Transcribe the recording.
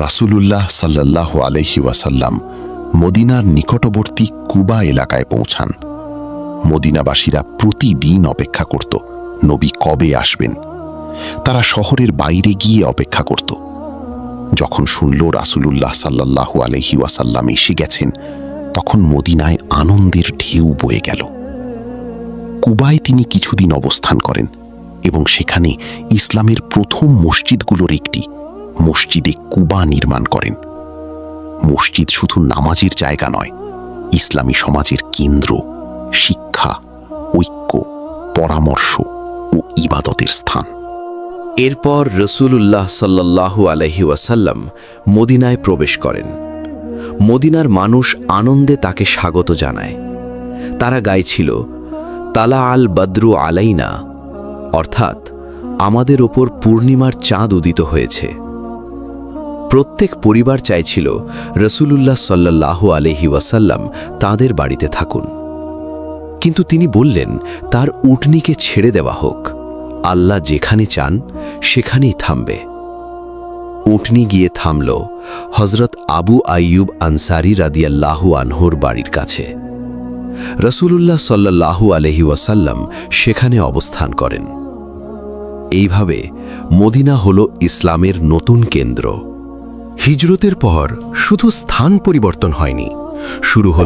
রাসূলুল্লাহ সাল্লাল্লাহু আলাইহি ওয়াসাল্লাম মদিনার নিকটবর্তী কুবা এলাকায় পৌঁছান। মদিনাবাসীরা প্রতিদিন অপেক্ষা করত নবী কবে আসবেন। তারা শহরের বাইরে গিয়ে অপেক্ষা করত। যখন শুনল রাসূলুল্লাহ সাল্লাল্লাহু আলাইহি ওয়াসাল্লাম এসে গেছেন, তখন মদিনায় আনন্দের ঢেউ বয়ে গেল। কুবায় তিনি কিছুদিন অবস্থান করেন এবং সেখানে ইসলামের প্রথম মসজিদগুলোর একটি মসজিদে কুবা নির্মাণ করেন। মসজিদ শুধু নামাজের জায়গা নয়, ইসলামী সমাজের কেন্দ্র, শিক্ষা, ঐক্য, পরামর্শ ও ইবাদতের স্থান। এরপর রাসূলুল্লাহ সাল্লাল্লাহু আলাইহি ওয়াসাল্লাম মদিনায় প্রবেশ করেন। মদিনার মানুষ আনন্দে তাকে স্বাগত জানায়। তারা গাইছিল, তালা আল বদরু আলাইনা, অর্থাৎ আমাদের ওপর পূর্ণিমার চাঁদ উদিত হয়েছে। প্রত্যেক পরিবার চাইছিল রাসূলুল্লাহ সাল্লাল্লাহু আলাইহি ওয়াসাল্লাম তাদের বাড়িতে থাকুন, কিন্তু তিনি বললেন তার উটনীকে ছেড়ে দেওয়া হোক। আল্লাহ যেখানে চান সেখানেই থামবে। উটনী গিয়ে থামল হযরত আবু আইয়ুব আনসারী রাদিয়াল্লাহু আনহুর বাড়ির কাছে। রাসূলুল্লাহ সাল্লাল্লাহু আলাইহি ওয়াসাল্লাম সেখানে অবস্থান করেন। এইভাবে মদিনা হল ইসলামের নতুন কেন্দ্র। হিজরতের পর শুধু স্থান পরিবর্তন হয়নি, শুরু হল